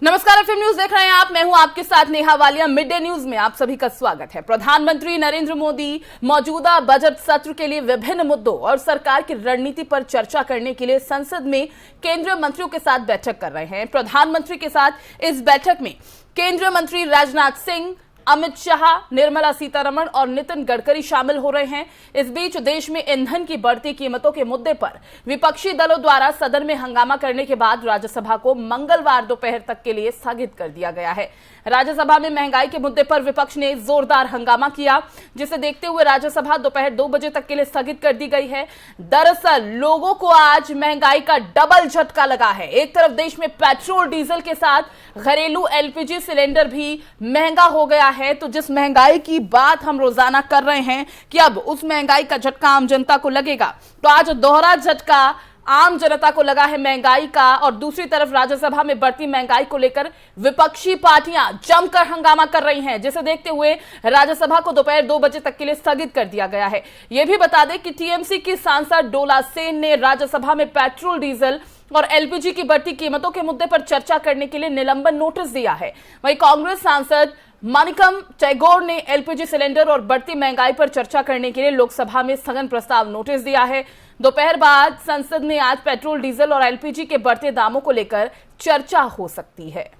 नमस्कार, FM news देख रहे हैं आप। मैं हूं आपके साथ Neha Walia. Mid day news में आप सभी का स्वागत है। प्रधानमंत्री नरेंद्र मोदी मौजूदा बजट सत्र के लिए विभिन्न मुद्दों और सरकार की रणनीति पर चर्चा करने के लिए संसद में केंद्रीय मंत्रियों के साथ बैठक कर रहे हैं। प्रधानमंत्री के साथ इस बैठक में केंद्रीय मंत्री राजनाथ सिंह, अमित शाह, निर्मला सीतारमण और नितिन गडकरी शामिल हो रहे हैं। इस बीच देश में ईंधन की बढ़ती कीमतों के मुद्दे पर विपक्षी दलों द्वारा सदन में हंगामा करने के बाद राज्यसभा को मंगलवार दोपहर तक के लिए स्थगित कर दिया गया है। राज्यसभा में महंगाई के मुद्दे पर विपक्ष ने जोरदार हंगामा किया, जिसे देखते हुए राज्यसभा दोपहर 2 बजे तक के लिए स्थगित कर दी गई है। दरअसल लोगों को आज महंगाई का डबल झटका लगा है। एक तरफ देश में पेट्रोल डीजल के साथ घरेलू एलपीजी सिलेंडर भी महंगा हो गया है, तो जिस महंगाई की बात हम रोजाना कर रहे हैं कि अब उस महंगाई का झटका आम जनता को लगेगा, तो आज दोहरा झटका आम जनता को लगा है महंगाई का। और दूसरी तरफ राज्यसभा में बढ़ती महंगाई को लेकर विपक्षी पार्टियां जमकर हंगामा कर रही हैं, जिसे देखते हुए राज्यसभा को दोपहर 2 बजे तक के लिए स्थगित कर दिया गया है। यह भी बता दें कि टीएमसी की सांसद डोला सेन ने राज्यसभा में पेट्रोल डीजल और एलपीजी की बढ़ती कीमतों के मुद्दे पर चर्चा करने के लिए निलंबन नोटिस दिया है। वहीं कांग्रेस सांसद मानिकम टैगोर ने एलपीजी सिलेंडर और बढ़ती महंगाई पर चर्चा करने के लिए लोकसभा में स्थगन प्रस्ताव नोटिस दिया है। दोपहर बाद संसद में आज पेट्रोल डीजल और एलपीजी के बढ़ते दामों को लेकर चर्चा हो सकती है।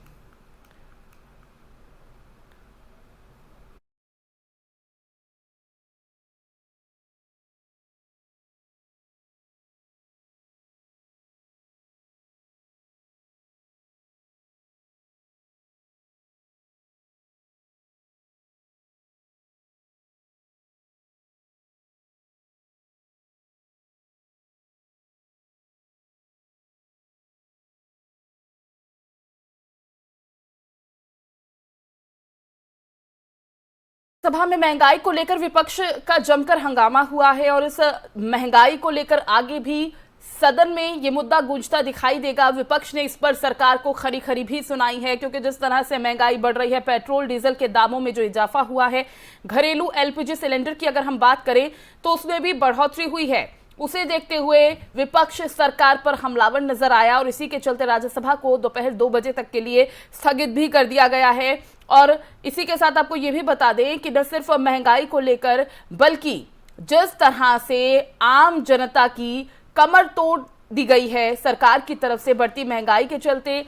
सभा में महंगाई को लेकर विपक्ष का जमकर हंगामा हुआ है और इस महंगाई को लेकर आगे भी सदन में ये मुद्दा गूंजता दिखाई देगा। विपक्ष ने इस पर सरकार को खरी खरी भी सुनाई है, क्योंकि जिस तरह से महंगाई बढ़ रही है, पेट्रोल डीजल के दामों में जो इजाफा हुआ है, घरेलू एलपीजी सिलेंडर की अगर हम बात करें तो उसमें भी बढ़ोतरी हुई है। उसे देखते हुए विपक्ष सरकार पर हमलावर नजर आया और इसी के चलते राज्यसभा को दोपहर 2 बजे तक के लिए स्थगित भी कर दिया गया है। और इसी के साथ आपको यह भी बता दें कि न सिर्फ महंगाई को लेकर, बल्कि जिस तरह से आम जनता की कमर तोड़ दी गई है सरकार की तरफ से बढ़ती महंगाई के चलते,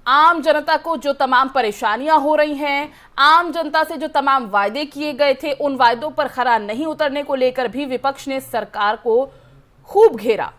आम जनता को जो तमाम परेशानियां हो रही हैं, आम जनता से जो तमाम वायदे किए गए थे, उन वायदों पर खरा नहीं उतरने को लेकर भी विपक्ष ने सरकार को खूब घेरा।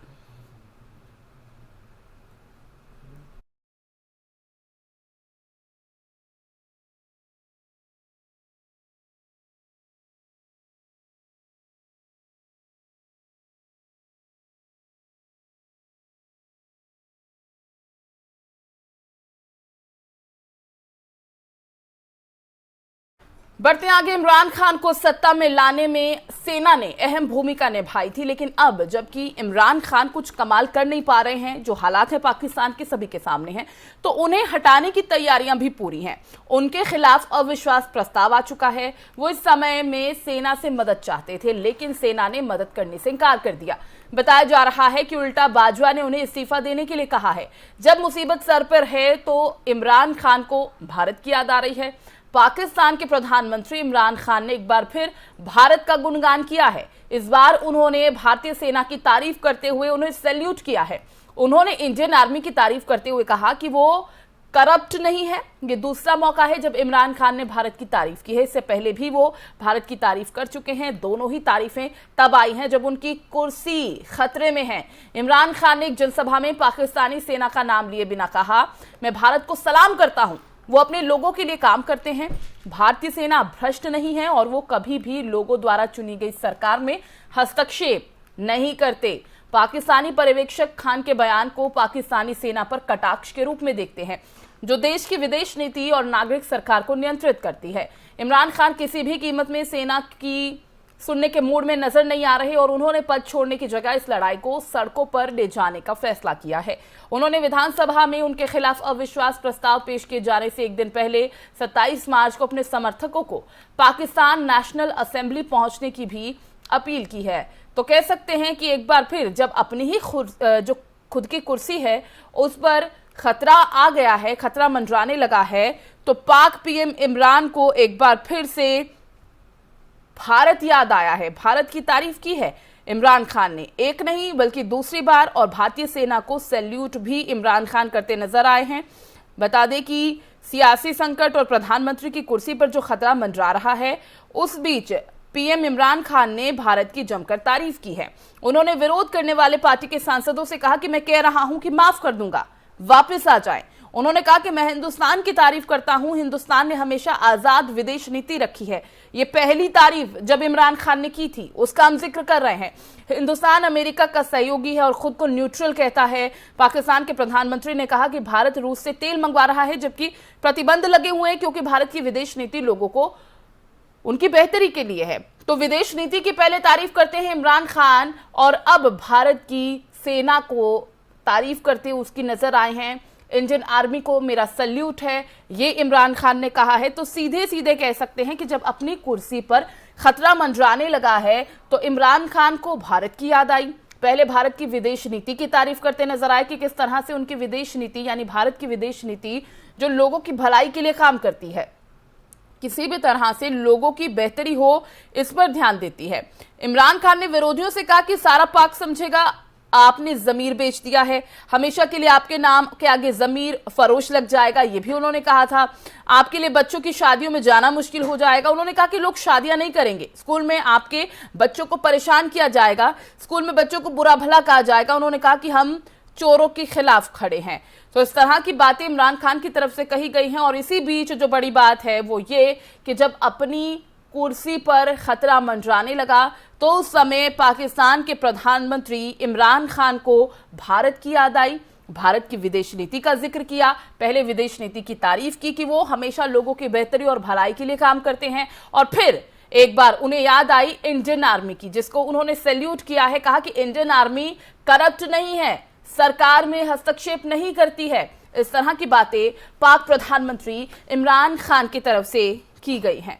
बढ़ते आगे, इमरान खान को सत्ता में लाने में सेना ने अहम भूमिका निभाई थी, लेकिन अब जबकि इमरान खान कुछ कमाल कर नहीं पा रहे हैं, जो हालात है पाकिस्तान के सभी के सामने हैं, तो उन्हें हटाने की तैयारियां भी पूरी हैं। उनके खिलाफ अविश्वास प्रस्ताव आ चुका है। वो इस समय में सेना से मदद चाहते थे, लेकिन सेना ने मदद करने से इनकार कर दिया। बताया जा रहा है कि उल्टा बाजवा ने उन्हें इस्तीफा देने के लिए कहा है। जब मुसीबत सर पर है तो इमरान खान को भारत की याद आ रही है। पाकिस्तान के प्रधानमंत्री इमरान खान ने एक बार फिर भारत का गुणगान किया है। इस बार उन्होंने भारतीय सेना की तारीफ करते हुए उन्हें सैल्यूट किया है। उन्होंने इंडियन आर्मी की तारीफ करते हुए कहा कि वो करप्ट नहीं है। ये दूसरा मौका है जब इमरान खान ने भारत की तारीफ की है। इससे पहले भी वो भारत की तारीफ कर चुके हैं। दोनों ही तारीफें तब आई हैं जब उनकी कुर्सी खतरे में है। इमरान खान ने एक जनसभा में पाकिस्तानी सेना का नाम लिए बिना कहा, मैं भारत को सलाम करता हूं, वो अपने लोगों के लिए काम करते हैं। भारतीय सेना भ्रष्ट नहीं है और वो कभी भी लोगों द्वारा चुनी गई सरकार में हस्तक्षेप नहीं करते। पाकिस्तानी पर्यवेक्षक खान के बयान को पाकिस्तानी सेना पर कटाक्ष के रूप में देखते हैं, जो देश की विदेश नीति और नागरिक सरकार को नियंत्रित करती है। इमरान खान किसी भी कीमत में सेना की सुनने के मूड में नजर नहीं आ रहे और उन्होंने पद छोड़ने की जगह इस लड़ाई को सड़कों पर ले जाने का फैसला किया है। उन्होंने विधानसभा में उनके खिलाफ अविश्वास प्रस्ताव पेश किए जाने से एक दिन पहले 27 मार्च को अपने समर्थकों को पाकिस्तान नेशनल असेंबली पहुंचने की भी अपील की है। तो कह सकते हैं कि एक बार फिर जब अपनी ही जो खुद की कुर्सी है उस पर खतरा आ गया है, खतरा मंडराने लगा है, तो पाक पीएम इमरान को एक बार फिर से भारत याद आया है। भारत की तारीफ की है इमरान खान ने, एक नहीं बल्कि दूसरी बार, और भारतीय सेना को सैल्यूट भी इमरान खान करते नजर आए हैं। बता दें कि सियासी संकट और प्रधानमंत्री की कुर्सी पर जो खतरा मंडरा रहा है, उस बीच पीएम इमरान खान ने भारत की जमकर तारीफ की है। उन्होंने विरोध करने वाले पार्टी के सांसदों से कहा कि मैं कह रहा हूं कि माफ कर दूंगा, वापस आ जाएं। उन्होंने कहा कि मैं हिंदुस्तान की तारीफ करता हूं, हिंदुस्तान ने हमेशा आजाद विदेश नीति रखी है। ये पहली तारीफ जब इमरान खान ने की थी, उसका हम जिक्र कर रहे हैं। हिंदुस्तान अमेरिका का सहयोगी है और खुद को न्यूट्रल कहता है। पाकिस्तान के प्रधानमंत्री ने कहा कि भारत रूस से तेल मंगवा रहा है, जबकि प्रतिबंध लगे हुए हैं क्योंकि भारत की विदेश नीति लोगों को उनकी बेहतरी के लिए है। तो विदेश नीति की पहले तारीफ करते हैं इमरान खान, और अब भारत की सेना को तारीफ करते उसकी नजर आए हैं। इंडियन आर्मी को मेरा सल्यूट है, ये इमरान खान ने कहा है। तो सीधे सीधे कह सकते हैं कि जब अपनी कुर्सी पर खतरा मंडराने लगा है तो इमरान खान को भारत की याद आई। पहले भारत की विदेश नीति की तारीफ करते नजर आए कि किस तरह से उनकी विदेश नीति, यानी भारत की विदेश नीति जो लोगों की भलाई के लिए काम करती है, किसी भी तरह से लोगों की बेहतरी हो, इस पर ध्यान देती है। इमरान खान ने विरोधियों से कहा कि सारा पाक समझेगा आपने जमीर बेच दिया है, हमेशा के लिए आपके नाम के आगे जमीर फरोश लग जाएगा, ये भी उन्होंने कहा था। आपके लिए बच्चों की शादियों में जाना मुश्किल हो जाएगा। उन्होंने कहा कि लोग शादियां नहीं करेंगे, स्कूल में आपके बच्चों को परेशान किया जाएगा, स्कूल में बच्चों को बुरा भला कहा जाएगा। उन्होंने कहा कि हम चोरों के खिलाफ खड़े हैं। तो इस तरह की बातें इमरान खान की तरफ से कही गई हैं। और इसी बीच जो बड़ी बात है वो ये कि जब अपनी कुर्सी पर खतरा मंडराने लगा तो उस समय पाकिस्तान के प्रधानमंत्री इमरान खान को भारत की याद आई, भारत की विदेश नीति का जिक्र किया। पहले विदेश नीति की तारीफ की कि वो हमेशा लोगों की बेहतरी और भलाई के लिए काम करते हैं, और फिर एक बार उन्हें याद आई इंडियन आर्मी की, जिसको उन्होंने सैल्यूट किया है। कहा कि इंडियन आर्मी करप्ट नहीं है, सरकार में हस्तक्षेप नहीं करती है। इस तरह की बातें पाक प्रधानमंत्री इमरान खान की तरफ से की गई हैं।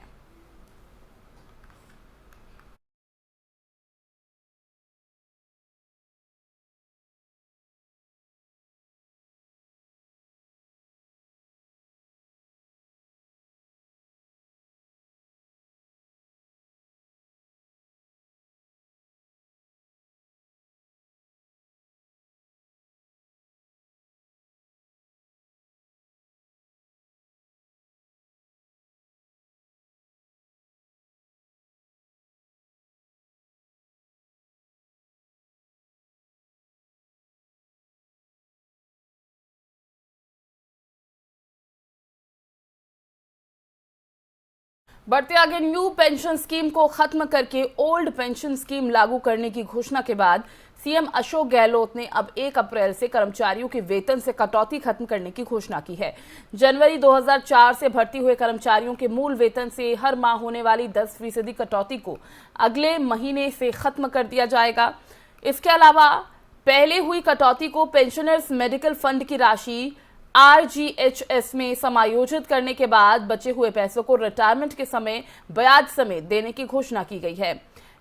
बढ़ते आगे, न्यू पेंशन स्कीम को खत्म करके ओल्ड पेंशन स्कीम लागू करने की घोषणा के बाद सीएम अशोक गहलोत ने अब 1 अप्रैल से कर्मचारियों के वेतन से कटौती खत्म करने की घोषणा की है। जनवरी 2004 से भर्ती हुए कर्मचारियों के मूल वेतन से हर माह होने वाली 10% कटौती को अगले महीने से खत्म कर दिया जाएगा। इसके अलावा पहले हुई कटौती को पेंशनर्स मेडिकल फंड की राशि आरजीएचएस में समायोजित करने के बाद बचे हुए पैसों को रिटायरमेंट के समय ब्याज समेत देने की घोषणा की गई है।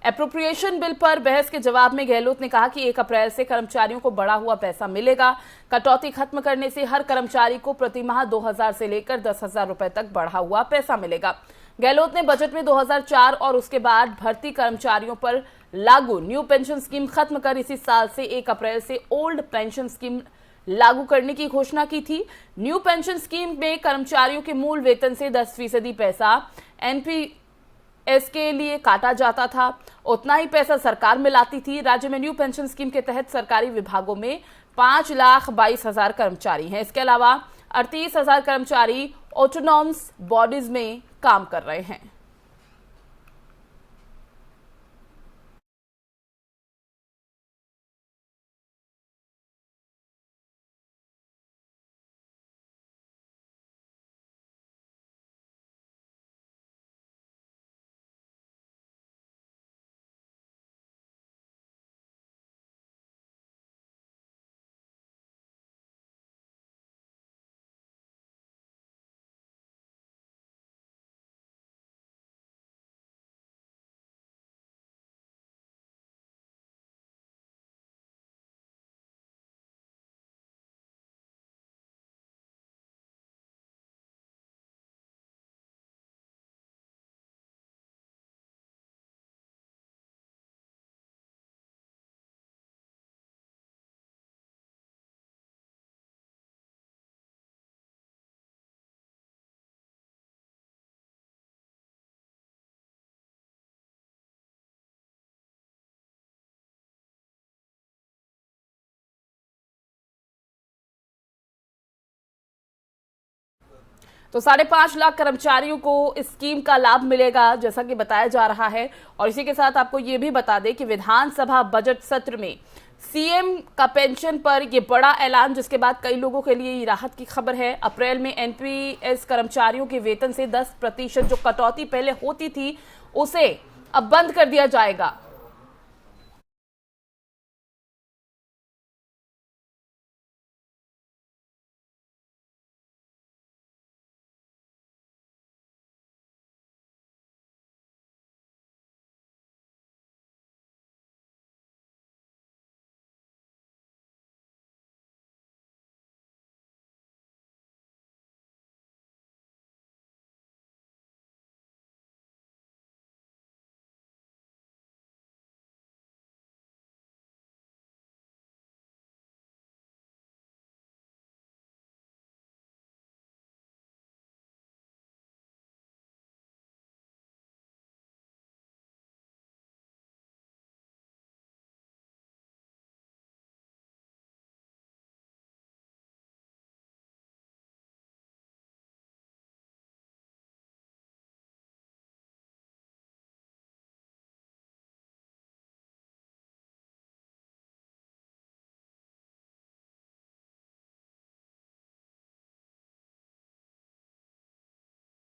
एप्रोप्रिएशन बिल पर बहस के जवाब में गहलोत ने कहा कि 1 अप्रैल से कर्मचारियों को बढ़ा हुआ पैसा मिलेगा। कटौती खत्म करने से हर कर्मचारी को प्रति माह 2000 से लेकर 10,000 रुपए तक बढ़ा हुआ पैसा मिलेगा। गहलोत ने बजट में 2004 और उसके बाद भर्ती कर्मचारियों पर लागू न्यू पेंशन स्कीम खत्म कर इसी साल से 1 अप्रैल से ओल्ड पेंशन स्कीम लागू करने की घोषणा की थी। न्यू पेंशन स्कीम में कर्मचारियों के मूल वेतन से 10% पैसा एनपीएस के लिए काटा जाता था, उतना ही पैसा सरकार में लाती थी। राज्य में न्यू पेंशन स्कीम के तहत सरकारी विभागों में 5,22,000 कर्मचारी हैं। इसके अलावा 38,000 कर्मचारी ऑटोनॉमस बॉडीज में काम कर रहे हैं। तो 5.5 लाख कर्मचारियों को इस स्कीम का लाभ मिलेगा, जैसा कि बताया जा रहा है। और इसी के साथ आपको ये भी बता दें कि विधानसभा बजट सत्र में सीएम का पेंशन पर ये बड़ा ऐलान, जिसके बाद कई लोगों के लिए ये राहत की खबर है। अप्रैल में एनपीएस कर्मचारियों के वेतन से 10% जो कटौती पहले होती थी उसे अब बंद कर दिया जाएगा।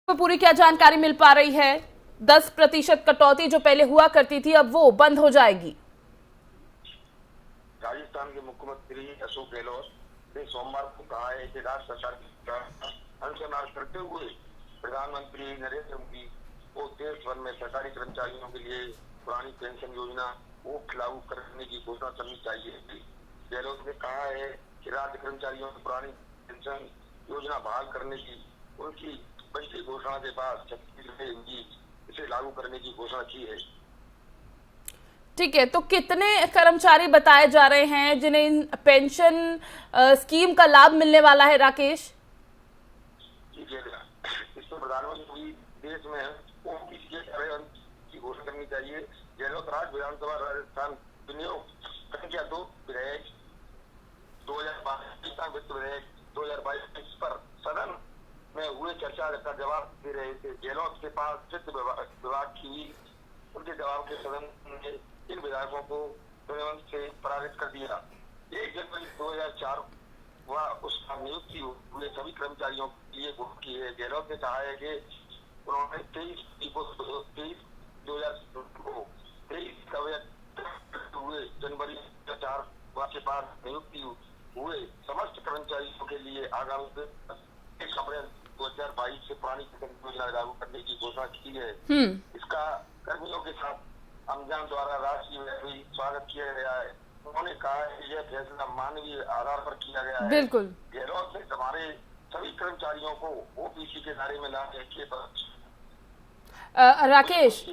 पूरी क्या जानकारी मिल पा रही है? 10% कटौती जो पहले हुआ करती थी अब वो बंद हो जाएगी। राजस्थान के मुख्यमंत्री अशोक गहलोत ने सोमवार को कहा है कि राज्य सरकार की अनुसंधान करते हुए प्रधानमंत्री नरेंद्र मोदी को देश भर में सरकारी कर्मचारियों के लिए पुरानी पेंशन योजना को लागू करने की घोषणा करनी चाहिए। गहलोत ने कहा है कि राज्य कर्मचारियों की पुरानी पेंशन योजना बहाल करने की उनकी बजट घोषणा के बाद छत्तीसगढ़ ने इसे लागू करने की घोषणा की है। ठीक है, तो कितने कर्मचारी बताए जा रहे हैं जिन्हें पेंशन स्कीम का लाभ मिलने वाला है? राकेश, इसमें प्रधानमंत्री देश में ओबीसी की घोषणा करनी चाहिए। गहलोत राज्य विधानसभा राजस्थान विनियोग संख्या 2 विधेयक 2022 वित्त विधेयक 2022 पर सदन में हुए चर्चा का जवाब दे रहे थे। गहलोत के पास वित्त विभाग की उनके जवाब के सदन ने इन विधायकों को तुरंत से पराजित कर दिया। 1 जनवरी 2004 वह उसका नियुक्ति हुए सभी कर्मचारियों के लिए घोषणा की है। गहलोत ने कहा है कि उन्होंने 23 हुए जनवरी 2004 के बाद नियुक्ति हुए समस्त कर्मचारियों के लिए आगामी 1 अप्रैल 2022 से पुरानी पेंशन योजना लागू करने की घोषणा की है। इसका कर्मियों के साथ अमजान द्वारा राष्ट्रीय स्वागत किया गया है। उन्होंने कहा कि यह फैसला मानवीय आधार पर किया गया है। बिल्कुल, गहलोत ने हमारे सभी कर्मचारियों को ओबीसी के दायरे में लाने के राकेश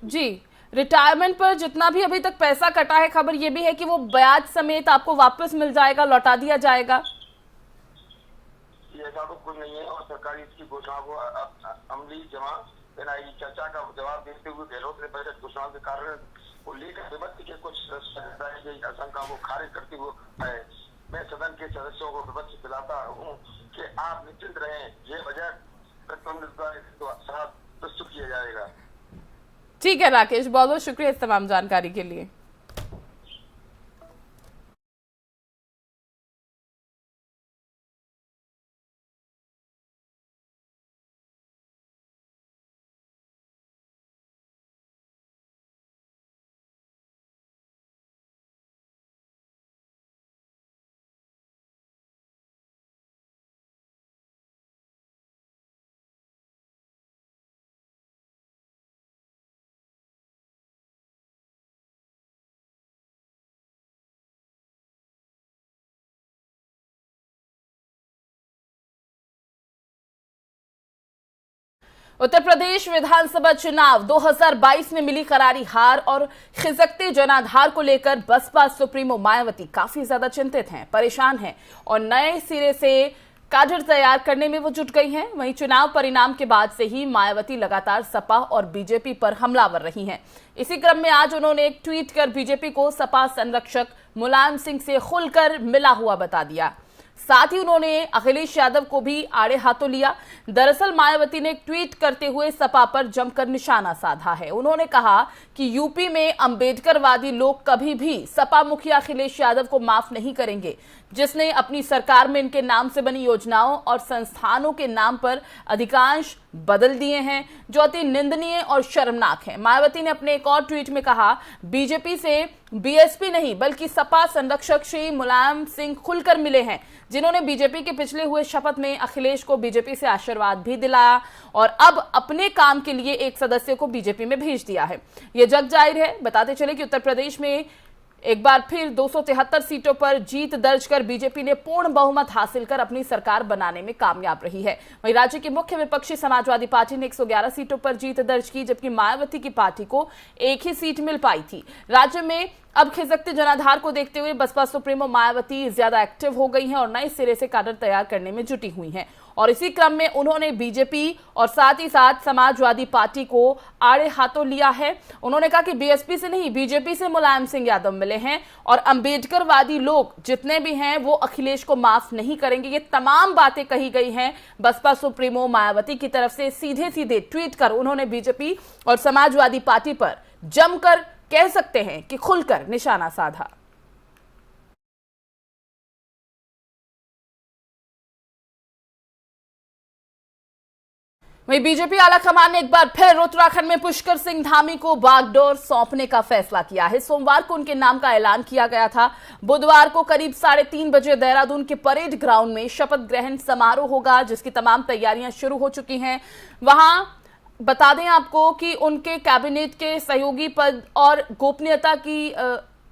जी, रिटायरमेंट पर जितना भी अभी तक पैसा कटा है, खबर ये भी है कि वो ब्याज समेत आपको वापस मिल जाएगा, लौटा दिया जाएगा। ऐसा तो कुछ नहीं है और सरकारी इसकी घोषणा को अमली जमा चर्चा का जवाब देते हुए गहलोत ने बजट घोषणा के कारण को लेकर विपक्ष के कुछ सदस्यों की आशंका को खारिज करते हुए कहा है, मैं सदन के सदस्यों को विपक्ष दिलाता हूँ कि आप निश्चिंत रहें, ये बजट प्रस्तुत किया जाएगा। ठीक है राकेश, बहुत बहुत शुक्रिया इस तमाम जानकारी के लिए। उत्तर प्रदेश विधानसभा चुनाव 2022 में मिली करारी हार और खिसकते जनाधार को लेकर बसपा सुप्रीमो मायावती काफी ज्यादा चिंतित हैं, परेशान हैं और नए सिरे से काडर तैयार करने में वो जुट गई हैं। वहीं चुनाव परिणाम के बाद से ही मायावती लगातार सपा और बीजेपी पर हमलावर रही हैं। इसी क्रम में आज उन्होंने एक ट्वीट कर बीजेपी को सपा संरक्षक मुलायम सिंह से खुलकर मिला हुआ बता दिया। साथ ही उन्होंने अखिलेश यादव को भी आड़े हाथों लिया। दरअसल मायावती ने एक ट्वीट करते हुए सपा पर जमकर निशाना साधा है। उन्होंने कहा कि यूपी में अंबेडकरवादी लोग कभी भी सपा मुखिया अखिलेश यादव को माफ नहीं करेंगे, जिसने अपनी सरकार में इनके नाम से बनी योजनाओं और संस्थानों के नाम पर अधिकांश बदल दिए हैं, जो अति निंदनीय और शर्मनाक है। मायावती ने अपने एक और ट्वीट में कहा, बीजेपी से बीएसपी नहीं बल्कि सपा संरक्षक श्री मुलायम सिंह खुलकर मिले हैं, जिन्होंने बीजेपी के पिछले हुए शपथ में अखिलेश को बीजेपी से आशीर्वाद भी दिलाया और अब अपने काम के लिए एक सदस्य को बीजेपी में भेज दिया है। यह जग जाहिर है। बताते चले कि उत्तर प्रदेश में एक बार फिर 273 सीटों पर जीत दर्ज कर बीजेपी ने पूर्ण बहुमत हासिल कर अपनी सरकार बनाने में कामयाब रही है। वहीं राज्य की मुख्य विपक्षी समाजवादी पार्टी ने 111 सीटों पर जीत दर्ज की, जबकि मायावती की पार्टी को एक ही सीट मिल पाई थी। राज्य में अब खिसकते जनाधार को देखते हुए बसपा सुप्रीमो मायावती ज्यादा एक्टिव हो गई हैं और नए सिरे से काडर तैयार करने में जुटी हुई हैं और इसी क्रम में उन्होंने बीजेपी और साथ ही साथ समाजवादी पार्टी को आड़े हाथों लिया है। उन्होंने कहा कि बीएसपी से नहीं, बीजेपी से मुलायम सिंह यादव मिले हैं और अंबेडकरवादी लोग जितने भी हैं वो अखिलेश को माफ नहीं करेंगे। ये तमाम बातें कही गई हैं बसपा सुप्रीमो मायावती की तरफ से। सीधे सीधे ट्वीट कर उन्होंने बीजेपी और समाजवादी पार्टी पर जमकर, कह सकते हैं कि खुलकर निशाना साधा। वहीं बीजेपी आलाकमान ने एक बार फिर उत्तराखंड में पुष्कर सिंह धामी को बागडोर सौंपने का फैसला किया है। सोमवार को उनके नाम का ऐलान किया गया था। बुधवार को करीब 3:30 बजे देहरादून के परेड ग्राउंड में शपथ ग्रहण समारोह होगा, जिसकी तमाम तैयारियां शुरू हो चुकी हैं। वहां बता दें आपको कि उनके कैबिनेट के सहयोगी पद और गोपनीयता की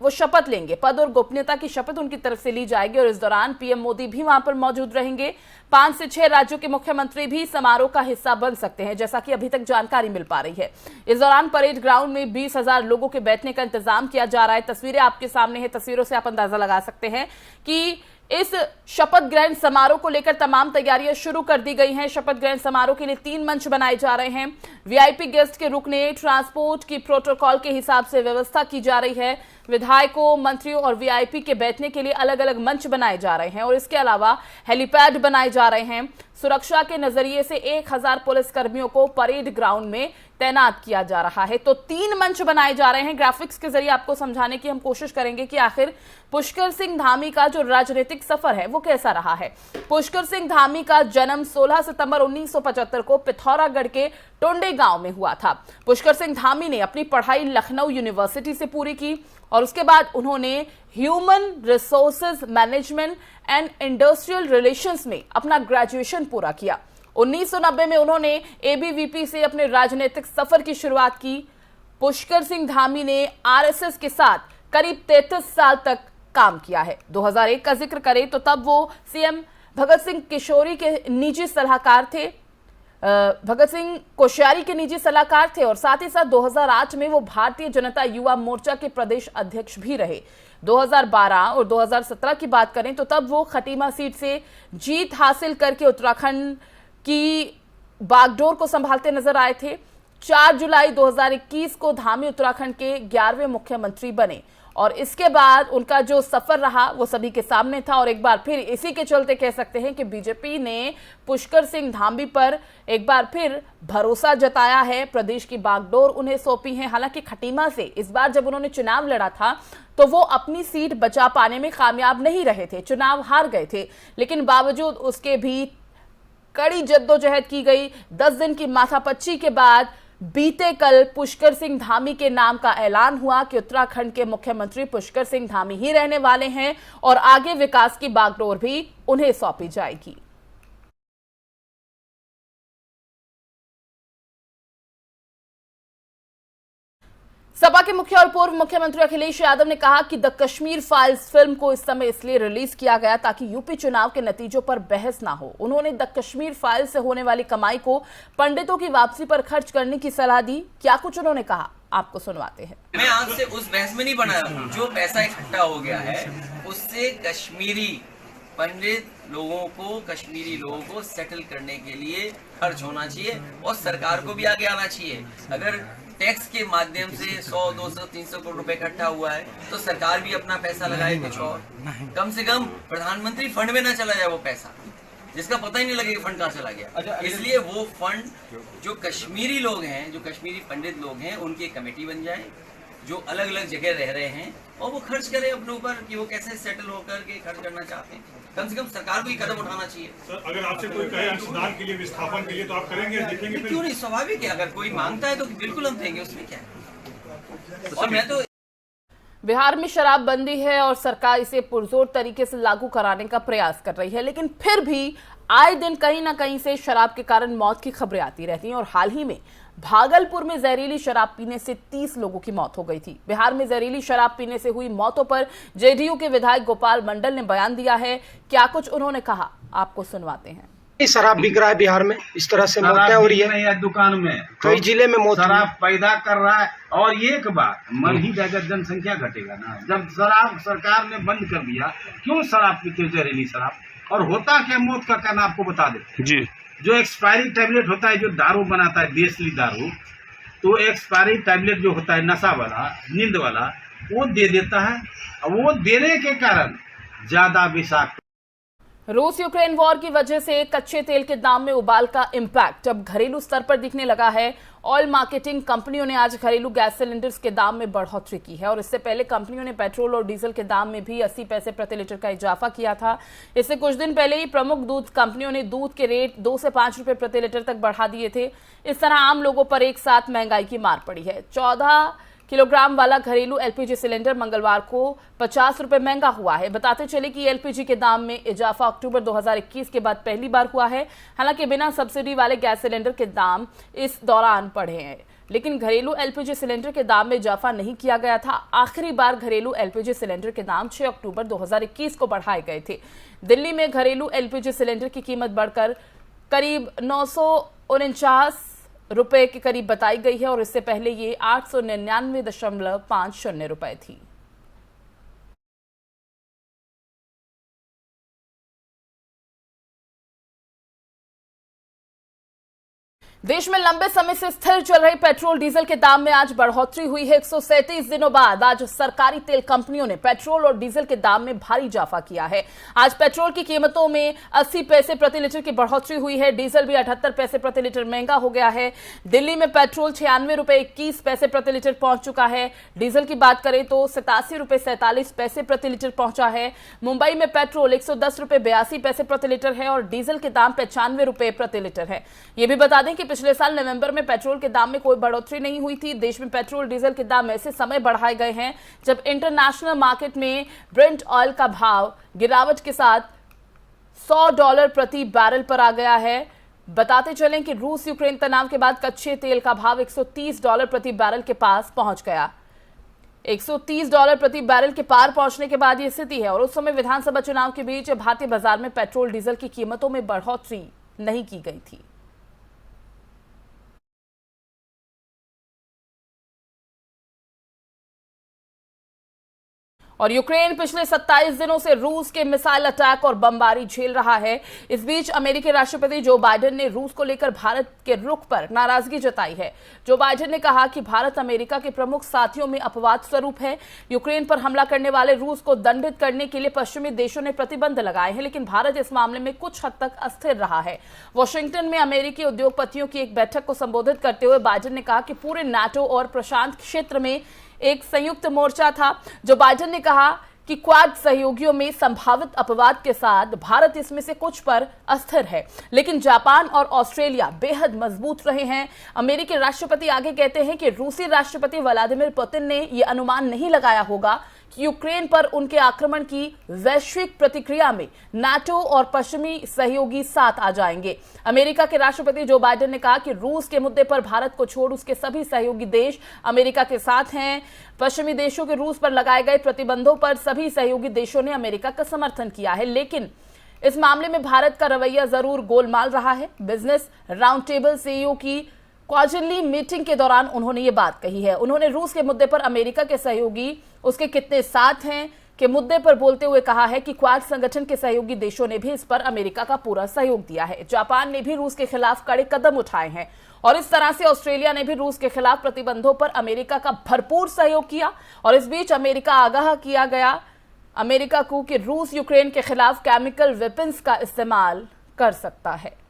वो शपथ लेंगे। पद और गोपनीयता की शपथ उनकी तरफ से ली जाएगी और इस दौरान पीएम मोदी भी वहां पर मौजूद रहेंगे। 5 से 6 राज्यों के मुख्यमंत्री भी समारोह का हिस्सा बन सकते हैं, जैसा कि अभी तक जानकारी मिल पा रही है। इस दौरान परेड ग्राउंड में 20,000 लोगों के बैठने का इंतजाम किया जा रहा है। तस्वीरें आपके सामने है, तस्वीरों से आप अंदाजा लगा सकते हैं कि इस शपथ ग्रहण समारोह को लेकर तमाम तैयारियां शुरू कर दी गई हैं। शपथ ग्रहण समारोह के लिए 3 मंच बनाए जा रहे हैं। वीआईपी गेस्ट के रुकने, ट्रांसपोर्ट की प्रोटोकॉल के हिसाब से व्यवस्था की जा रही है। विधायकों, मंत्रियों और वीआईपी के बैठने के लिए अलग अलग मंच बनाए जा रहे हैं और इसके अलावा हेलीपैड बनाए जा रहे हैं। सुरक्षा के नजरिए से 1000 पुलिस कर्मियों को परेड ग्राउंड में तैनात किया जा रहा है। तो 3 मंच बनाए जा रहे हैं। ग्राफिक्स के जरिए आपको समझाने की हम कोशिश करेंगे कि आखिर पुष्कर सिंह धामी का जो राजनीतिक सफर है वो कैसा रहा है। पुष्कर सिंह धामी का जन्म 16 सितंबर 1975 को पिथौरागढ़ के टोंडे गांव में हुआ था। पुष्कर सिंह धामी ने अपनी पढ़ाई लखनऊ यूनिवर्सिटी से पूरी की और उसके बाद उन्होंने human resources management and industrial relations में अपना ग्रेजुएशन पूरा किया। 1990 में उन्होंने एबीवीपी से अपने राजनीतिक सफर की शुरुआत की। पुष्कर सिंह धामी ने आरएसएस के साथ करीब 33 साल तक काम किया है। 2001 का जिक्र करें तो तब वो सीएम भगत सिंह कोश्यारी के निजी सलाहकार थे। भगत सिंह कोश्यारी के निजी सलाहकार थे और साथ ही साथ 2008 में वो भारतीय जनता युवा मोर्चा के प्रदेश अध्यक्ष भी रहे। 2012 और 2017 की बात करें तो तब वो खटीमा सीट से जीत हासिल करके उत्तराखंड की बागडोर को संभालते नजर आए थे। 4 जुलाई 2021 को धामी उत्तराखंड के 11वें मुख्यमंत्री बने और इसके बाद उनका जो सफर रहा वो सभी के सामने था और एक बार फिर इसी के चलते कह सकते हैं कि बीजेपी ने पुष्कर सिंह धामी पर एक बार फिर भरोसा जताया है। प्रदेश की बागडोर उन्हें सौंपी है। हालांकि खटीमा से इस बार जब उन्होंने चुनाव लड़ा था तो वो अपनी सीट बचा पाने में कामयाब नहीं रहे थे, चुनाव हार गए थे, लेकिन बावजूद उसके भी कड़ी जद्दोजहद की गई। 10 दिन की माथापच्ची के बाद बीते कल पुष्कर सिंह धामी के नाम का ऐलान हुआ कि उत्तराखंड के मुख्यमंत्री पुष्कर सिंह धामी ही रहने वाले हैं और आगे विकास की बागडोर भी उन्हें सौंपी जाएगी। सपा के मुख्य और पूर्व मुख्यमंत्री अखिलेश यादव ने कहा कि द कश्मीर फाइल्स फिल्म को इस समय इसलिए रिलीज किया गया ताकि यूपी चुनाव के नतीजों पर बहस ना हो। उन्होंने द कश्मीर फाइल्स से होने वाली कमाई को पंडितों की वापसी पर खर्च करने की सलाह दी। क्या कुछ उन्होंने कहा, आपको सुनवाते हैं। मैं आज से उस बहस में नहीं बनाया हूँ। जो पैसा इकट्ठा हो गया है उससे कश्मीरी पंडित लोगों को, कश्मीरी लोगों को सेटल करने के लिए खर्च होना चाहिए और सरकार को भी आगे आना चाहिए। अगर टैक्स के माध्यम से 100, 200, 300 करोड़ रुपए इकट्ठा हुआ है, तो सरकार भी अपना पैसा लगाए कुछ और, कम से कम प्रधानमंत्री फंड में ना चला जाए वो पैसा, जिसका पता ही नहीं लगे फंड कहाँ चला गया। इसलिए वो फंड जो कश्मीरी लोग हैं, जो कश्मीरी पंडित लोग हैं, उनकी एक कमेटी बन जाए जो अलग अलग जगह रह रहे हैं, और वो खर्च करें अपने ऊपर कि वो कैसे सेटल होकर के खर्च करना चाहते हैं। कम से कम सरकार को ही कदम उठाना चाहिए। सर, अगर आपसे कोई कहे अंशदान के लिए, विस्थापन के लिए, तो आप करेंगे, देखेंगे? क्यों नहीं, स्वाभाविक है, अगर कोई मांगता है तो बिल्कुल हम देंगे, उसमें क्या है। और मैं तो बिहार में शराबबंदी है और सरकार इसे पुरजोर तरीके से लागू कराने का प्रयास कर रही है, लेकिन फिर भी आए दिन कहीं ना कहीं से शराब के कारण मौत की खबरें आती रहती हैं। और हाल ही में भागलपुर में जहरीली शराब पीने से 30 लोगों की मौत हो गई थी। बिहार में जहरीली शराब पीने से हुई मौतों पर जेडीयू के विधायक गोपाल मंडल ने बयान दिया है। क्या कुछ उन्होंने कहा, आपको सुनवाते हैं। शराब बिक रहा है बिहार में, इस तरह से मौतें हो रही है दुकान में, कई जिले में मौत शराब पैदा कर रहा है। और एक बात मर ही जाएगा, जनसंख्या घटेगा ना। जब शराब सरकार ने बंद कर दिया, क्यों शराब पीते, जहरीली शराब? और होता क्या मौत का कारण आपको बता देते जी। जो एक्सपायरी टैबलेट होता है, जो दारू बनाता है देसी दारू, तो एक्सपायरी टैबलेट जो होता है नशा वाला, नींद वाला, वो दे देता है। और वो देने के कारण ज्यादा विषाक्त। रूस यूक्रेन वॉर की वजह से कच्चे तेल के दाम में उबाल का इम्पैक्ट अब घरेलू स्तर पर दिखने लगा है। ऑयल मार्केटिंग कंपनियों ने आज घरेलू गैस सिलेंडर्स के दाम में बढ़ोतरी की है और इससे पहले कंपनियों ने पेट्रोल और डीजल के दाम में भी 80 पैसे प्रति लीटर का इजाफा किया था। इससे कुछ दिन पहले ही प्रमुख दूध कंपनियों ने दूध के रेट 2 से 5 रुपए प्रति लीटर तक बढ़ा दिए थे। इस तरह आम लोगों पर एक साथ महंगाई की मार पड़ी है। 14 किलोग्राम वाला घरेलू एलपीजी सिलेंडर मंगलवार को 50 रुपए महंगा हुआ है। बताते चले कि एलपीजी के दाम में इजाफा अक्टूबर 2021 के बाद पहली बार हुआ है। हालांकि बिना सब्सिडी वाले गैस सिलेंडर के दाम इस दौरान बढ़े हैं, लेकिन घरेलू एलपीजी सिलेंडर के दाम में इजाफा नहीं किया गया था। आखिरी बार घरेलू एलपीजी सिलेंडर के दाम 6 अक्टूबर 2021 को बढ़ाए गए थे। दिल्ली में घरेलू एलपीजी सिलेंडर की कीमत बढ़कर करीब 949 रुपए के करीब बताई गई है और इससे पहले ये 899.50 रुपए थी। देश में लंबे समय से स्थिर चल रही पेट्रोल डीजल के दाम में आज बढ़ोतरी हुई है। 137 दिनों बाद आज सरकारी तेल कंपनियों ने पेट्रोल और डीजल के दाम में भारी इजाफा किया है। आज पेट्रोल की कीमतों में 80 पैसे प्रति लीटर की बढ़ोतरी हुई है। डीजल भी 78 पैसे प्रति लीटर महंगा हो गया है। दिल्ली में पेट्रोल 96 रुपए 21 पैसे प्रति लीटर पहुंच चुका है। डीजल की बात करें तो 87 रुपए 47 पैसे प्रति लीटर पहुंचा है। मुंबई में पेट्रोल 110 रुपए 82 पैसे प्रति लीटर है और डीजल के दाम 95 रुपए प्रति लीटर है। यह भी बता दें कि पिछले साल नवंबर में पेट्रोल के दाम में कोई बढ़ोतरी नहीं हुई थी। देश में पेट्रोल डीजल के दाम ऐसे समय बढ़ाए गए हैं जब इंटरनेशनल मार्केट में ब्रेंट ऑयल का भाव गिरावट के साथ $100 प्रति बैरल पर आ गया है। बताते चलें कि रूस यूक्रेन तनाव के बाद कच्चे तेल का भाव $130 प्रति बैरल के पास पहुंच गया। $130 प्रति बैरल के पार पहुंचने के बाद यह स्थिति है और उस समय विधानसभा चुनाव के बीच भारतीय बाजार में पेट्रोल डीजल की कीमतों में बढ़ोतरी नहीं की गई थी। और यूक्रेन पिछले 27 दिनों से रूस के मिसाइल अटैक और बमबारी झेल रहा है। इस बीच अमेरिकी राष्ट्रपति जो बाइडेन ने रूस को लेकर भारत के रुख पर नाराजगी जताई है। जो बाइडेन ने कहा कि भारत अमेरिका के प्रमुख साथियों में अपवाद स्वरूप है। यूक्रेन पर हमला करने वाले रूस को दंडित करने के लिए पश्चिमी देशों ने प्रतिबंध लगाए हैं, लेकिन भारत इस मामले में कुछ हद तक अस्थिर रहा है। वॉशिंगटन में अमेरिकी उद्योगपतियों की एक बैठक को संबोधित करते हुए बाइडेन ने कहा कि पूरे नाटो और प्रशांत क्षेत्र में एक संयुक्त मोर्चा था। जो बाइडेन ने कहा कि क्वाड सहयोगियों में संभावित अपवाद के साथ भारत इसमें से कुछ पर अस्थिर है, लेकिन जापान और ऑस्ट्रेलिया बेहद मजबूत रहे हैं। अमेरिकी राष्ट्रपति आगे कहते हैं कि रूसी राष्ट्रपति व्लादिमीर पुतिन ने यह अनुमान नहीं लगाया होगा कि यूक्रेन पर उनके आक्रमण की वैश्विक प्रतिक्रिया में नाटो और पश्चिमी सहयोगी साथ आ जाएंगे। अमेरिका के राष्ट्रपति जो बाइडेन ने कहा कि रूस के मुद्दे पर भारत को छोड़ उसके सभी सहयोगी देश अमेरिका के साथ हैं। पश्चिमी देशों के रूस पर लगाए गए प्रतिबंधों पर सभी सहयोगी देशों ने अमेरिका का समर्थन किया है, लेकिन इस मामले में भारत का रवैया जरूर गोलमाल रहा है। बिजनेस राउंड टेबल सीईओ की क्वार्टरली मीटिंग के दौरान उन्होंने ये बात कही है। उन्होंने रूस के मुद्दे पर अमेरिका के सहयोगी उसके कितने साथ हैं के मुद्दे पर बोलते हुए कहा है कि क्वाड संगठन के सहयोगी देशों ने भी इस पर अमेरिका का पूरा सहयोग दिया है। जापान ने भी रूस के खिलाफ कड़े कदम उठाए हैं और इस तरह से ऑस्ट्रेलिया ने भी रूस के खिलाफ प्रतिबंधों पर अमेरिका का भरपूर सहयोग किया। और इस बीच अमेरिका आगाह किया गया अमेरिका को कि रूस यूक्रेन के खिलाफ केमिकल वेपन्स का इस्तेमाल कर सकता है।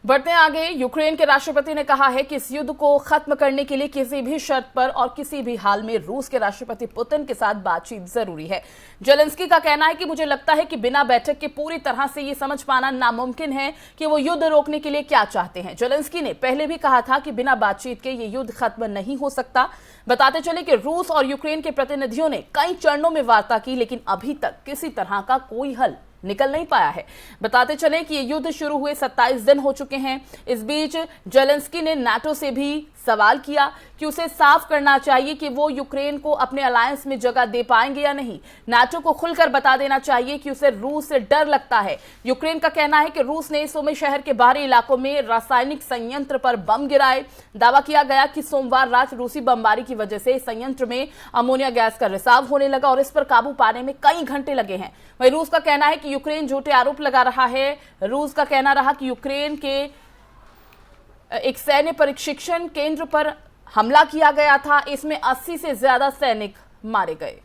बढ़ते आगे, यूक्रेन के राष्ट्रपति ने कहा है कि इस युद्ध को खत्म करने के लिए किसी भी शर्त पर और किसी भी हाल में रूस के राष्ट्रपति पुतिन के साथ बातचीत जरूरी है। जेलेंस्की का कहना है कि मुझे लगता है कि बिना बैठक के पूरी तरह से ये समझ पाना नामुमकिन है कि वो युद्ध रोकने के लिए क्या चाहते हैं। जेलेंस्की ने पहले भी कहा था कि बिना बातचीत के ये युद्ध खत्म नहीं हो सकता। बताते चले कि रूस और यूक्रेन के प्रतिनिधियों ने कई चरणों में वार्ता की, लेकिन अभी तक किसी तरह का कोई हल निकल नहीं पाया है। बताते चले कि ये युद्ध शुरू हुए 27 दिन हो चुके हैं। इस बीच जेलेंस्की ने नाटो से भी सवाल किया कि उसे साफ करना चाहिए कि वो यूक्रेन को अपने अलायंस में जगह दे पाएंगे या नहीं। नाटो को खुलकर बता देना चाहिए कि उसे रूस से डर लगता है। यूक्रेन का कहना है कि रूस ने सुमी शहर के बाहरी इलाकों में रासायनिक संयंत्र पर बम गिराए। दावा किया गया कि सोमवार रात रूसी बमबारी की वजह से संयंत्र में अमोनिया गैस का रिसाव होने लगा और इस पर काबू पाने में कई घंटे लगे हैं। वहीं रूस का कहना है कि यूक्रेन झूठे आरोप लगा रहा है। रूस का कहना रहा कि यूक्रेन के एक सैन्य प्रशिक्षण केंद्र पर हमला किया गया था, इसमें 80 से ज्यादा सैनिक मारे गए।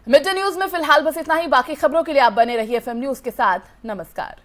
मिड डे न्यूज में फिलहाल बस इतना ही। बाकी खबरों के लिए आप बने रहिए FM न्यूज के साथ। नमस्कार।